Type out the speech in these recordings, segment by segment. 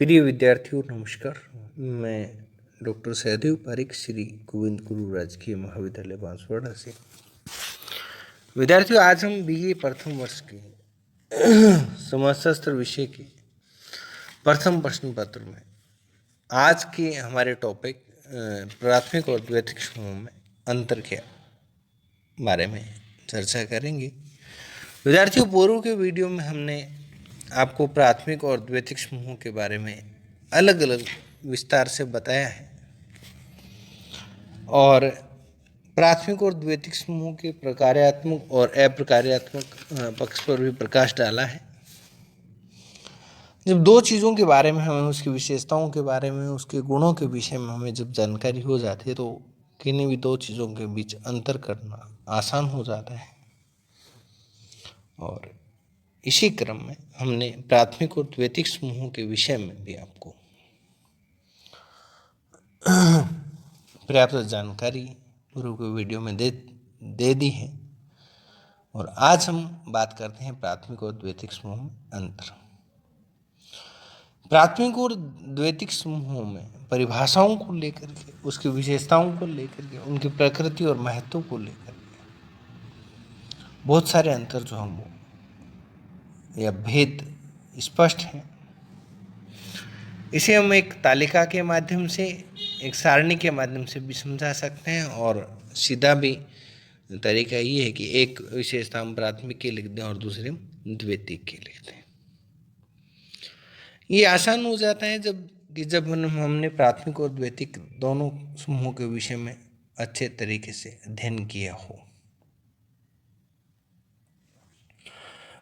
प्रिय विद्यार्थियों नमस्कार। मैं डॉक्टर सहदेव पारिक श्री गोविंद गुरु राजकीय महाविद्यालय बांसवाड़ा से। विद्यार्थियों, आज हम बीए प्रथम वर्ष के समाजशास्त्र विषय के प्रथम प्रश्न पत्र में आज के हमारे टॉपिक प्राथमिक और द्वितीयक समूह में अंतर के बारे में चर्चा करेंगे। विद्यार्थियों, पूर्व के वीडियो में हमने आपको प्राथमिक और द्वितीयक समूहों के बारे में अलग अलग विस्तार से बताया है और प्राथमिक और द्वितीयक समूह के प्रकार्यात्मक और अप्रकार्यात्मक पक्ष पर भी प्रकाश डाला है। जब दो चीज़ों के बारे में हमें उसकी विशेषताओं के बारे में उसके गुणों के विषय में हमें जब जानकारी हो जाती है तो किन्हीं भी दो चीज़ों के बीच अंतर करना आसान हो जाता है। और इसी क्रम में हमने प्राथमिक और द्वितीयक समूहों के विषय में भी आपको पर्याप्त जानकारी पूर्व के वीडियो में दे दी है। और आज हम बात करते हैं प्राथमिक और द्वितीयक समूह में अंतर। प्राथमिक और द्वितीयक समूहों में परिभाषाओं को लेकर के, उसकी विशेषताओं को लेकर के, उनकी प्रकृति और महत्व को लेकर के बहुत सारे अंतर जो हम या भेद स्पष्ट हैं। इसे हम एक तालिका के माध्यम से, एक सारणी के माध्यम से भी समझा सकते हैं और सीधा भी तरीका ये है कि एक विशेषता हम प्राथमिक के लिख दें और दूसरे हम द्वितीयक के लिख दें। ये आसान हो जाता है जब हमने प्राथमिक और द्वितीयक दोनों समूहों के विषय में अच्छे तरीके से अध्ययन किया हो।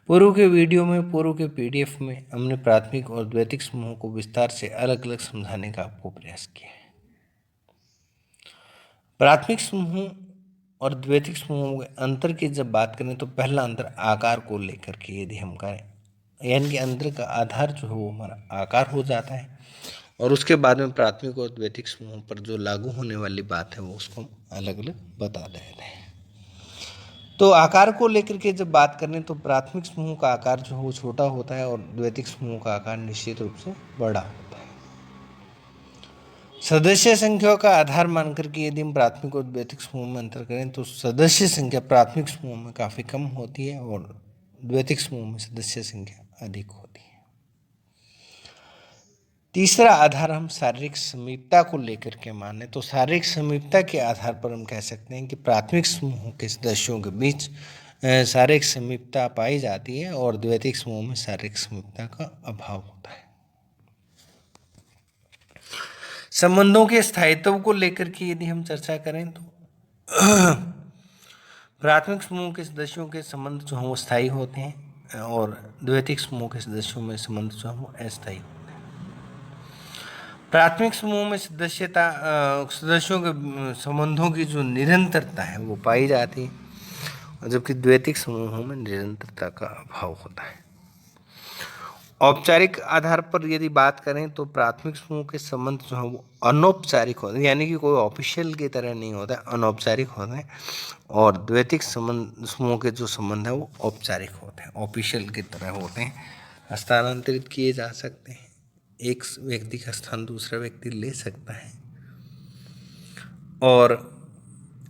पूर्व के वीडियो में, पूर्व के पीडीएफ में हमने प्राथमिक और द्वितीयक समूहों को विस्तार से अलग अलग समझाने का आपको प्रयास किया है। प्राथमिक समूह और द्वितीयक समूहों के अंतर की जब बात करें तो पहला अंतर आकार को लेकर के यदि हम करें, यानी कि अंतर का आधार जो है वो हमारा आकार हो जाता है और उसके बाद में प्राथमिक और द्वितीयक समूहों पर जो लागू होने वाली बात है वो उसको हम अलग अलग बता देते हैं। तो आकार को लेकर के जब बात करें तो प्राथमिक समूह का आकार जो है वो छोटा होता है और द्वितीयक समूह का आकार निश्चित रूप से बड़ा होता है। सदस्य संख्या का आधार मान करके यदि हम प्राथमिक और द्वितीयक समूह में अंतर करें तो सदस्य संख्या प्राथमिक समूह में काफ़ी कम होती है और द्वितीयक समूह में सदस्य संख्या अधिक होती है। तीसरा आधार हम शारीरिक समीपता को लेकर के माने तो शारीरिक समीपता के आधार पर हम कह सकते हैं कि प्राथमिक समूह के सदस्यों के बीच शारीरिक समीपता पाई जाती है और द्वितीयक समूह में शारीरिक समीपता का अभाव होता है। संबंधों के स्थायित्व को लेकर के यदि हम चर्चा करें तो प्राथमिक समूह के सदस्यों के संबंध जो हैं वो स्थायी होते हैं और द्वितीयक समूह के सदस्यों में संबंध जो हैं वो अस्थायी होते हैं। प्राथमिक समूह में सदस्यों के संबंधों की जो निरंतरता है वो पाई जाती है, जबकि द्वितीयक समूहों में निरंतरता का अभाव होता है। औपचारिक आधार पर यदि बात करें तो प्राथमिक समूह के संबंध जो हैं वो अनौपचारिक होते हैं, यानी कि कोई ऑफिशियल की तरह नहीं होता है, अनौपचारिक होते हैं। और द्वितीयक समूह के जो संबंध हैं वो औपचारिक होते हैं, ऑफिशियल की तरह होते हैं, हस्तांतरित किए जा सकते हैं, एक व्यक्ति का स्थान दूसरा व्यक्ति ले सकता है। और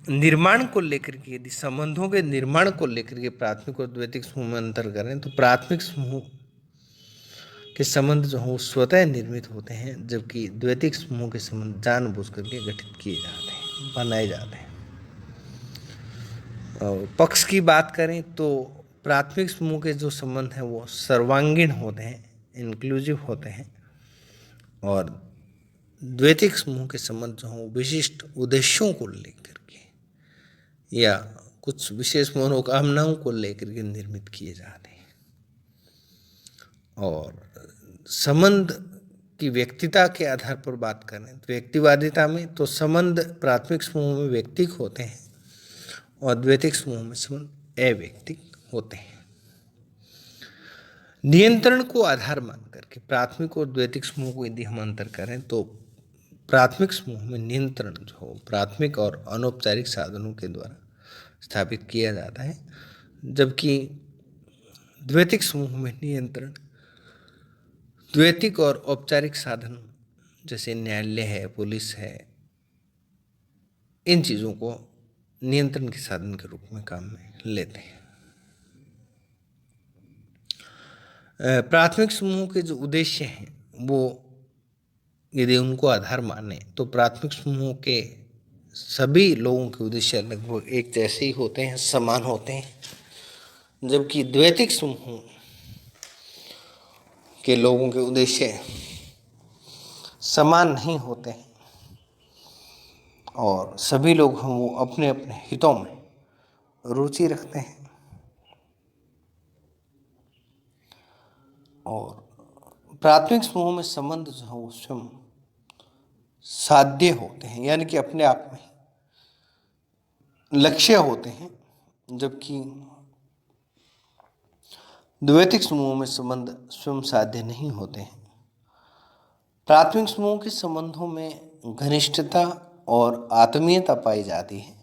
निर्माण को लेकर के यदि संबंधों के निर्माण को लेकर के प्राथमिक और द्वितीयक समूह में अंतर करें तो प्राथमिक समूह के संबंध जो हैं स्वतः निर्मित होते हैं, जबकि द्वितीयक समूह के संबंध जानबूझ करके गठित किए जाते हैं, बनाए जाते हैं। और पक्ष की बात करें तो प्राथमिक समूह के जो संबंध हैं वो सर्वांगीण होते हैं, इंक्लूसिव होते हैं और द्वितीयक समूह के संबंध जो हैं विशिष्ट उद्देश्यों को लेकर के या कुछ विशेष मनोकामनाओं को लेकर के निर्मित किए जाते हैं। और संबंध की व्यक्तिता के आधार पर बात करें तो व्यक्तिवादिता में तो संबंध प्राथमिक समूह में व्यक्तिक होते हैं और द्वितीयक समूह में संबंध अव्यक्तिक होते हैं। नियंत्रण को आधार मान करके प्राथमिक और द्वितीयक समूह को यदि हम अंतर करें तो प्राथमिक समूह में नियंत्रण जो हो प्राथमिक और अनौपचारिक साधनों के द्वारा स्थापित किया जाता है, जबकि द्वितीयक समूह में नियंत्रण द्वैतिक और औपचारिक साधन जैसे न्यायालय है, पुलिस है, इन चीज़ों को नियंत्रण के साधन के रूप में काम में लेते हैं। प्राथमिक समूह के जो उद्देश्य हैं वो यदि उनको आधार माने तो प्राथमिक समूह के सभी लोगों के उद्देश्य लगभग एक जैसे ही होते हैं, समान होते हैं, जबकि द्वैतिक समूह के लोगों के उद्देश्य समान नहीं होते हैं और सभी लोग हम वो अपने अपने हितों में रुचि रखते हैं और प्राथमिक समूह में संबंध जो है वो स्वयं साध्य होते हैं, यानी कि अपने आप में लक्ष्य होते हैं, जबकि द्वैतिक समूह में संबंध स्वयं साध्य नहीं होते हैं। प्राथमिक समूह के संबंधों में घनिष्ठता और आत्मीयता पाई जाती है,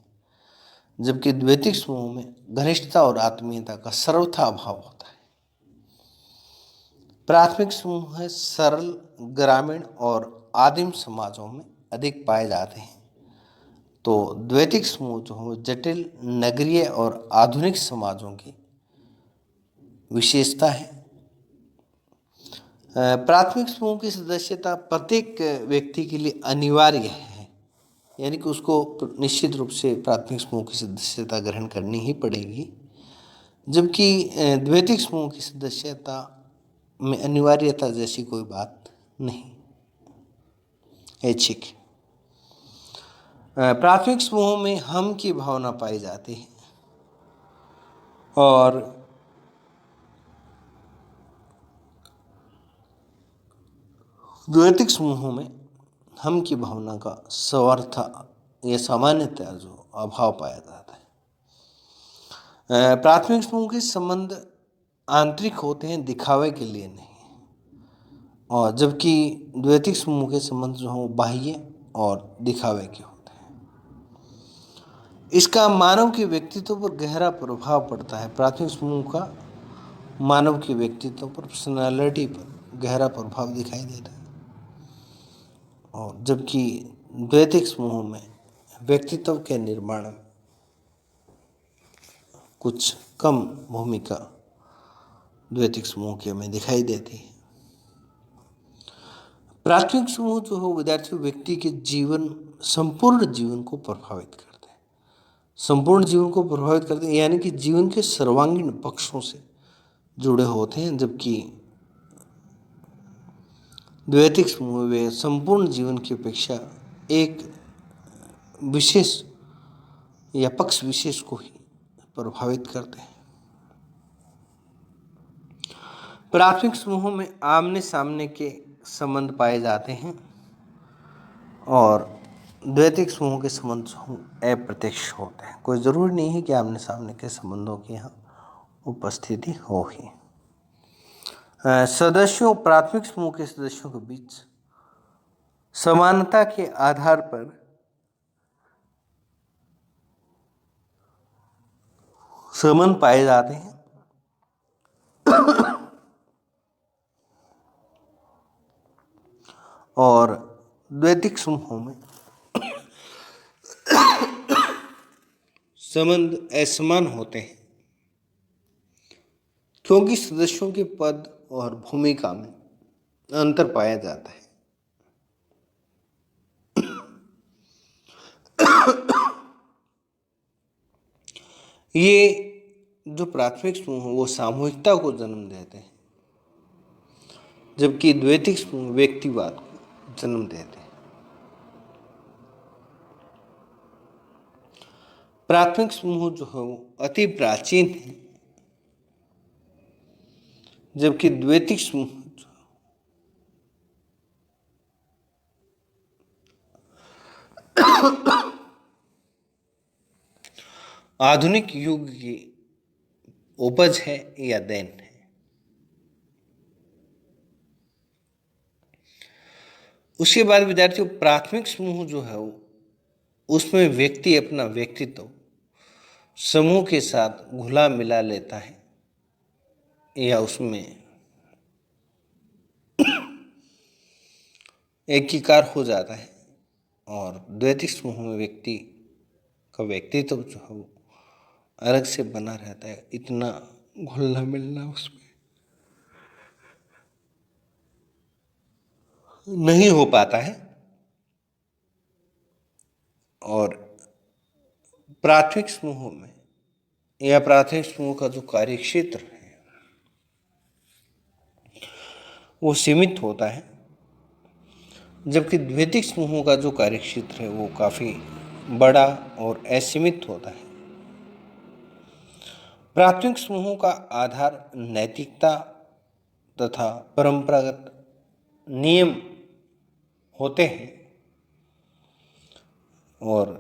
जबकि द्वैतिक समूह में घनिष्ठता और आत्मीयता का सर्वथा अभाव होता है। प्राथमिक समूह सरल, ग्रामीण और आदिम समाजों में अधिक पाए जाते हैं, तो द्वैतिक समूह जो है जटिल, नगरीय और आधुनिक समाजों की विशेषता है। प्राथमिक समूह की सदस्यता प्रत्येक व्यक्ति के लिए अनिवार्य है, यानी कि उसको निश्चित रूप से प्राथमिक समूह की सदस्यता ग्रहण करनी ही पड़ेगी, जबकि द्वैतिक समूह की सदस्यता में अनिवार्यता जैसी कोई बात नहीं, ऐच्छिक। प्राथमिक समूह में हम की भावना पाई जाती है और द्वैतिक समूहों में हम की भावना का स्वार्थ या सामान्यतः जो अभाव पाया जाता है। प्राथमिक समूह के संबंध आंतरिक होते हैं, दिखावे के लिए नहीं, और जबकि द्वैतिक समूह के संबंध जो हैं वो बाह्य और दिखावे के होते हैं। इसका मानव के व्यक्तित्व पर गहरा प्रभाव पड़ता है। प्राथमिक समूह का मानव के व्यक्तित्व पर, पर्सनालिटी पर गहरा प्रभाव दिखाई देता है, और जबकि द्वैतिक समूह में व्यक्तित्व के निर्माण में कुछ कम भूमिका द्वैतिक समूह की हमें दिखाई देती है। प्राथमिक समूह जो है विद्यार्थी व्यक्ति के जीवन, संपूर्ण जीवन को प्रभावित करते हैं, संपूर्ण जीवन को प्रभावित करते हैं, यानी कि जीवन के सर्वांगीण पक्षों से जुड़े होते हैं, जबकि द्वैतिक समूह वे संपूर्ण जीवन की अपेक्षा एक विशेष या पक्ष विशेष को ही प्रभावित करते हैं। प्राथमिक समूहों में आमने सामने के संबंध पाए जाते हैं और द्वैतिक समूह के संबंध अप्रत्यक्ष होते हैं। कोई ज़रूरी नहीं है कि आमने सामने के संबंधों की यहाँ उपस्थिति हो ही। सदस्यों, प्राथमिक समूह के सदस्यों के बीच समानता के आधार पर संबंध पाए जाते हैं और द्वैतिक समूहों में संबंध असमान होते हैं, क्योंकि सदस्यों के पद और भूमिका में अंतर पाया जाता है। ये जो प्राथमिक समूह है वो सामूहिकता को जन्म देते हैं, जबकि द्वैतिक समूह व्यक्तिवाद को जन्म देते हैं। प्राथमिक समूह जो है वो अति प्राचीन है, जबकि द्वैतिक समूह आधुनिक युग की उपज है या देन है। उसके बाद विद्यार्थियों, प्राथमिक समूह जो है वो उसमें व्यक्ति अपना व्यक्तित्व समूह के साथ घुला मिला लेता है या उसमें एकीकार हो जाता है और द्वैतिक समूह में व्यक्ति का व्यक्तित्व जो है वो अलग से बना रहता है, इतना घुलना मिलना उसमें नहीं हो पाता है। और प्राथमिक समूहों में या प्राथमिक समूह का जो कार्य क्षेत्र है वो सीमित होता है, जबकि द्वैतिक समूहों का जो कार्य क्षेत्र है वो काफ़ी बड़ा और असीमित होता है। प्राथमिक समूहों का आधार नैतिकता तथा परंपरागत नियम होते हैं और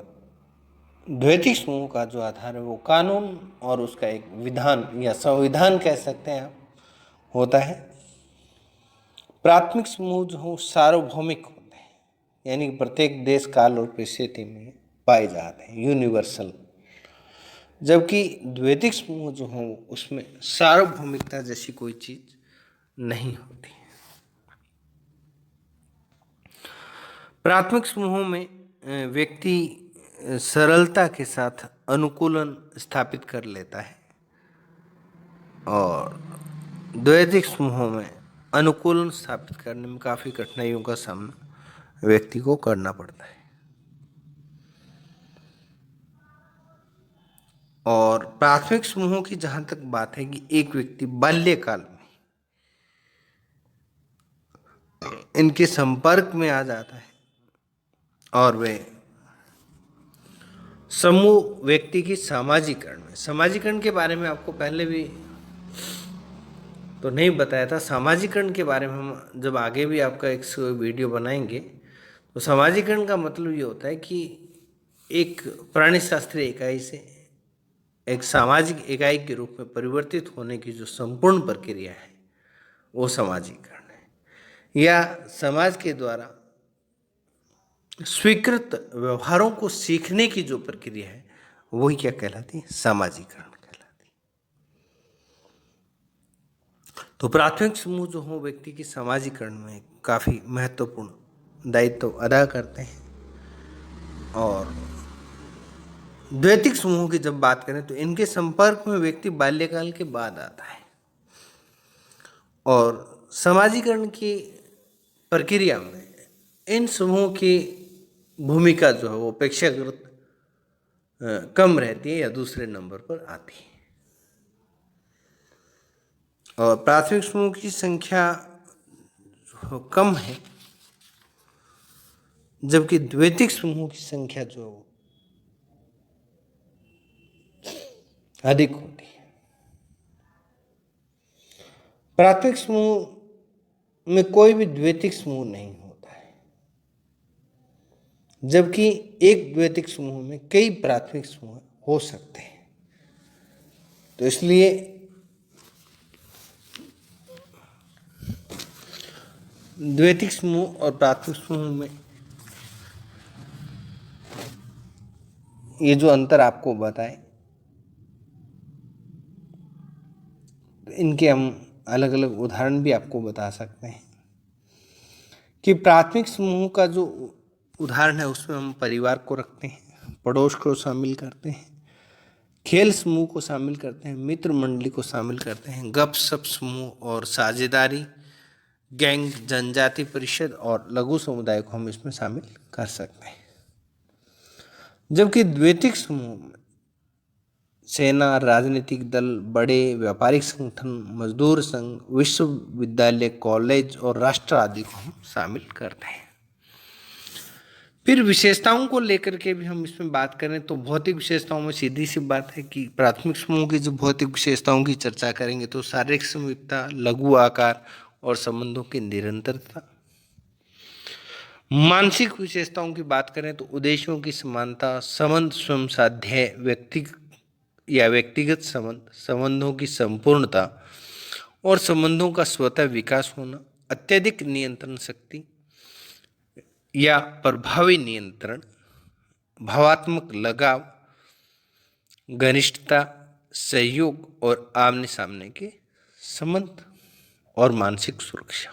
द्वैतिक समूह का जो आधार है वो कानून और उसका एक विधान या संविधान कह सकते हैं आप, होता है। प्राथमिक समूह जो हो सार्वभौमिक होते हैं, यानी प्रत्येक देश काल और परिस्थिति में पाए जाते हैं, यूनिवर्सल। जबकि द्वैतिक समूह जो हो उसमें सार्वभौमिकता जैसी कोई चीज नहीं होती। प्राथमिक समूहों में व्यक्ति सरलता के साथ अनुकूलन स्थापित कर लेता है और द्वैतिक समूहों में अनुकूलन स्थापित करने में काफ़ी कठिनाइयों का सामना व्यक्ति को करना पड़ता है। और प्राथमिक समूहों की जहाँ तक बात है कि एक व्यक्ति बाल्यकाल में इनके संपर्क में आ जाता है और वे समूह व्यक्ति की सामाजिकरण के बारे में आपको पहले भी तो नहीं बताया था। सामाजिकरण के बारे में हम जब आगे भी आपका एक वीडियो बनाएंगे तो सामाजिकरण का मतलब ये होता है कि एक प्राणी शास्त्रीय इकाई से एक सामाजिक इकाई के रूप में परिवर्तित होने की जो संपूर्ण प्रक्रिया है वो सामाजिकरण है, या समाज के द्वारा स्वीकृत व्यवहारों को सीखने की जो प्रक्रिया है वही क्या कहलाती है, सामाजिकरण कहलाती है। तो प्राथमिक समूह जो हो व्यक्ति की सामाजिकरण में काफ़ी महत्वपूर्ण दायित्व अदा करते हैं। और द्वैतिक समूहों की जब बात करें तो इनके संपर्क में व्यक्ति बाल्यकाल के बाद आता है और सामाजिकरण की प्रक्रिया में इन समूहों की भूमिका जो है वो अपेक्षाकृत कम रहती है या दूसरे नंबर पर आती है। और प्राथमिक समूह की संख्या कम है, जबकि द्वैतिक समूह की संख्या जो अधिक होती है। प्राथमिक समूह में कोई भी द्वैतिक समूह नहीं होता है, जबकि एक द्वैतिक समूह में कई प्राथमिक समूह हो सकते हैं। तो इसलिए द्वैतिक समूह और प्राथमिक समूह में ये जो अंतर आपको बताए, इनके हम अलग अलग उदाहरण भी आपको बता सकते हैं कि प्राथमिक समूह का जो उदाहरण है उसमें हम परिवार को रखते हैं, पड़ोस को शामिल करते हैं, खेल समूह को शामिल करते हैं, मित्र मंडली को शामिल करते हैं, गपशप समूह और साझेदारी, गैंग, जनजाति परिषद और लघु समुदाय को हम इसमें शामिल कर सकते हैं। जबकि द्वैतिक समूह में सेना, राजनीतिक दल, बड़े व्यापारिक संगठन, मजदूर संघ, विश्वविद्यालय, कॉलेज और राष्ट्र आदि को हम शामिल करते हैं। फिर विशेषताओं को लेकर के भी हम इसमें बात करें तो भौतिक विशेषताओं में सीधी सी बात है कि प्राथमिक समूह की जो भौतिक विशेषताओं की चर्चा करेंगे तो शारीरिक समरूपता, लघु आकार और संबंधों की निरंतरता। मानसिक विशेषताओं की बात करें तो उद्देश्यों की समानता, संबंध स्वयं साध्य, व्यक्तिगत संबंध, संबंधों की संपूर्णता और संबंधों का स्वतः विकास होना, अत्यधिक नियंत्रण शक्ति या प्रभावी नियंत्रण, भावात्मक लगाव, घनिष्ठता, सहयोग और आमने सामने के संबंध और मानसिक सुरक्षा।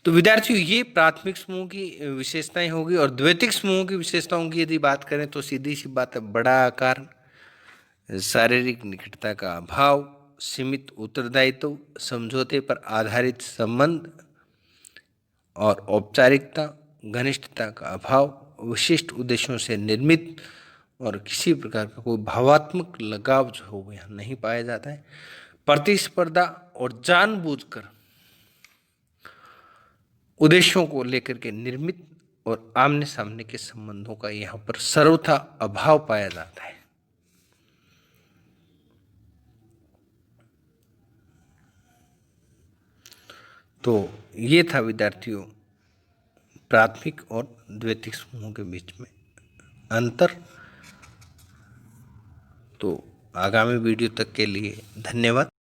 तो विद्यार्थियों, ये प्राथमिक समूह की विशेषताएं होगी। और द्वैतिक समूह की विशेषताओं की यदि बात करें तो सीधी सी बात है, बड़ा आकार, शारीरिक निकटता का अभाव, सीमित उत्तरदायित्व, समझौते पर आधारित संबंध और औपचारिकता, घनिष्ठता का अभाव, विशिष्ट उद्देश्यों से निर्मित और किसी प्रकार का कोई भावात्मक लगाव जो हो यहाँ नहीं पाया जाता है। प्रतिस्पर्धा और जानबूझकर उद्देश्यों को लेकर के निर्मित और आमने सामने के संबंधों का यहाँ पर सर्वथा अभाव पाया जाता है। तो ये था विद्यार्थियों प्राथमिक और द्वैतिक समूहों के बीच में अंतर। तो आगामी वीडियो तक के लिए धन्यवाद।